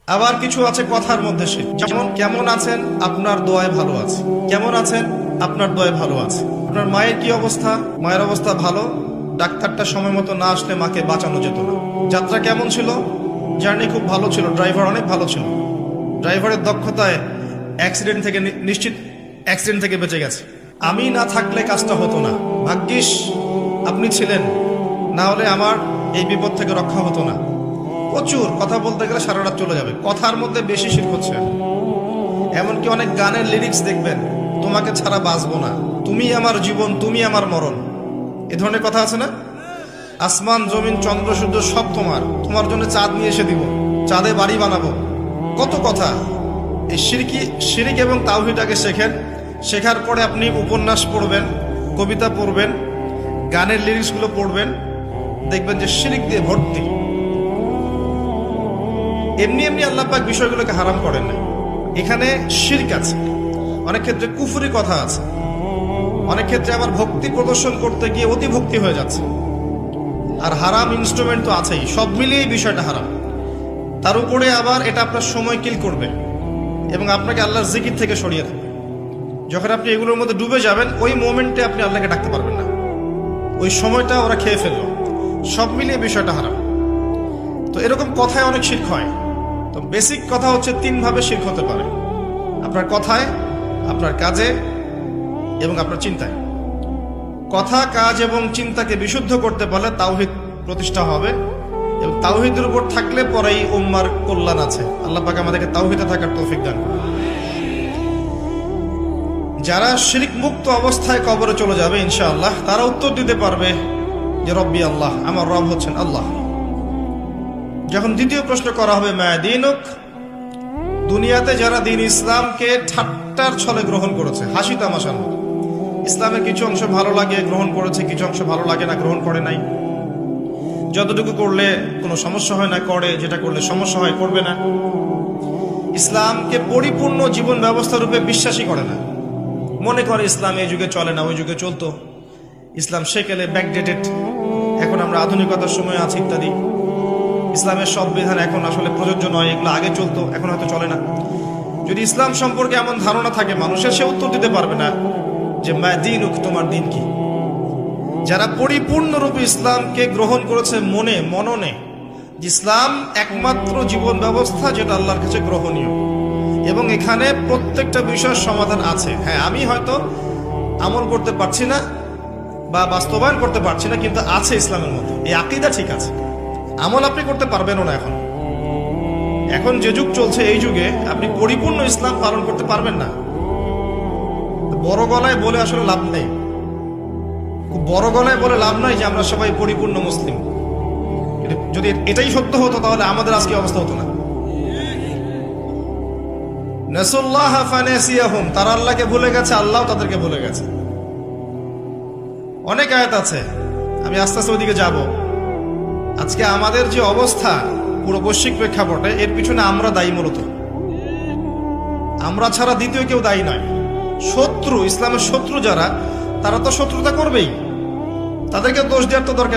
আবার কিছু আছে কথার মধ্যে শিরক, যেমন কেমন আছেন, আপনার দোয়ায় ভালো আছে। কেমন আছেন, আপনার দোয়ায় ভালো আছে। আপনার মায়ের কি অবস্থা, মায়ের অবস্থা ভালো, ডাক্তারটা সময় মতো না আসলে মাকে বাঁচানো যেত না। যাত্রা কেমন ছিল, জার্নি খুব ভালো ছিল, ড্রাইভার অনেক ভালো ছিল, ড্রাইভারের দক্ষতায় অ্যাক্সিডেন্ট থেকে নিশ্চিত অ্যাক্সিডেন্ট থেকে বেঁচে গেছে। আমি না থাকলে কাজটা হতো না, ভাগ্যিস আপনি ছিলেন, না হলে আমার এই বিপদ থেকে রক্ষা হতো না। প্রচুর কথা বলতে গেলে সারা রাত চলে যাবে, কথার মধ্যে বেশি শিরক হচ্ছে। এমনকি অনেক গানের লিরিক্স দেখবেন, তোমাকে ছাড়া বাঁচবো না, তুমি আমার জীবন, তুমি আমার মরণ, এ ধরনের কথা আছে না? আসমান জমিন চন্দ্র সূর্য সব তোমার, তোমার জন্য চাঁদ নিয়ে এসে দিব, চাঁদে বাড়ি বানাবো, কত কথা। এই শিরিক এবং তাওহীদটাকে শেখেন। শেখার পরে আপনি উপন্যাস পড়বেন, কবিতা পড়বেন, গানের লিরিক্সগুলো পড়বেন, দেখবেন যে শিরিক দিয়ে ভর্তি। এমনি এমনি আল্লাহ পাক বিষয়গুলোকে হারাম করেন না, এখানে শিরক আছে, অনেক ক্ষেত্রে কুফরি কথা আছে, অনেক ক্ষেত্রে আবার ভক্তি প্রদর্শন করতে গিয়ে অতি ভক্তি হয়ে যাচ্ছে, আর হারাম ইনস্ট্রুমেন্ট তো আছেই। সব মিলিয়ে এই বিষয়টা হারাম। তার উপরে আবার এটা আপনার সময় কিল করবে এবং আপনাকে আল্লাহর জিকির থেকে সরিয়ে দেবে। যখন আপনি এগুলোর মধ্যে ডুবে যাবেন, ওই মোমেন্টে আপনি আল্লাহকে ডাকতে পারবেন না, ওই সময়টা ওরা খেয়ে ফেললো। সব মিলিয়ে বিষয়টা হারাম। তো এরকম কথায় অনেক শিরক হয়। তো বেসিক কথা হচ্ছে, তিনভাবে শিরক হতে পারে: আপনার কথায়, আপনার কাজে এবং আপনার চিন্তায়। কথা, কাজ এবং চিন্তাকে বিশুদ্ধ করতে পারলে তাওহীদ প্রতিষ্ঠা হবে, এবং তাওহীদের উপর থাকলে পরেই উম্মার কল্যাণ আছে। আল্লাহ পাক আমাদেরকে তাওহীদে থাকার তৌফিক দান করুন। যারা শিরক মুক্ত অবস্থায় কবরে চলে যাবে ইনশাআল্লাহ, তারা উত্তর দিতে পারবে যে রব্বি আল্লাহ, আমার রব হচ্ছেন আল্লাহ। যখন দ্বিতীয় প্রশ্ন করা হবে মা দীনুক, দুনিয়াতে যারা দিন ইসলামকে ঠাট্টার ছলে গ্রহণ করেছে, হাসি তামাশার মতো, ইসলামের কিছু অংশ ভালো লাগে গ্রহণ করেছে, কিছু অংশ ভালো লাগে না গ্রহণ করে নাই, যতটুকু করলে কোনো সমস্যা হয় না করে, যেটা করলে সমস্যা হয় করবে না, ইসলামকে পরিপূর্ণ জীবন ব্যবস্থা রূপে বিশ্বাসই করে না, মনে করে ইসলাম এই যুগে চলে না, ওই যুগে চলতো, ইসলাম সেকেলে ব্যাকডেটেড, এখন আমরা আধুনিকতার সময় আছি ইত্যাদি, ইসলামের সব বিধান এখন আসলে প্রযোজ্য নয়, এগুলো আগে চলতো এখন হয়তো চলে না। যদি ইসলাম সম্পর্কে এমন ধারণা থাকে মানুষের, সে উত্তর দিতে পারবে না যে মা দীনুক, তোমার দিন কি। যারা পরিপূর্ণরূপে ইসলামকে গ্রহণ করেছে মননে, যে ইসলাম একমাত্র জীবন ব্যবস্থা যেটা আল্লাহর কাছে গ্রহণীয়, এবং এখানে প্রত্যেকটা বিষয়ের সমাধান আছে। হ্যাঁ, আমি হয়তো আমল করতে পারছি না বা বাস্তবায়ন করতে পারছি না, কিন্তু আছে ইসলামের মধ্যে, এই আকীদা ঠিক আছে। আমল আপনি করতে পারবেনও না, এখন যে যুগ চলছে, এই যুগে আপনি পরিপূর্ণ ইসলাম পালন করতে পারবেন না। বড় গলায় বলে আসলে লাভ নেই, খুব বড় গলায় বলে লাভ নাই যে আমরা সবাই পরিপূর্ণ মুসলিম। যদি এটাই সত্য হতো তাহলে আমাদের আজকে অবস্থা হতো না। নাসুল্লাহ ফানাসিয়াহুম, তারা আল্লাহকে ভুলে গেছে, আল্লাহ তাদেরকে ভুলে গেছে। অনেক আয়াত আছে, আমি আস্তে আস্তে ওইদিকে যাব। আজকে আমাদের যে অবস্থা পুরো বৈশ্বিক প্রেক্ষাপটে, এর পিছনে আমরা দায়ী। মূলত আমরা ছাড়া দ্বিতীয় কেউ দায়ী নয়। শত্রু, ইসলামের শত্রু যারা, তারা তো শত্রুতা করবেই, তাদেরকে দোষ দেওয়ার তো দরকার।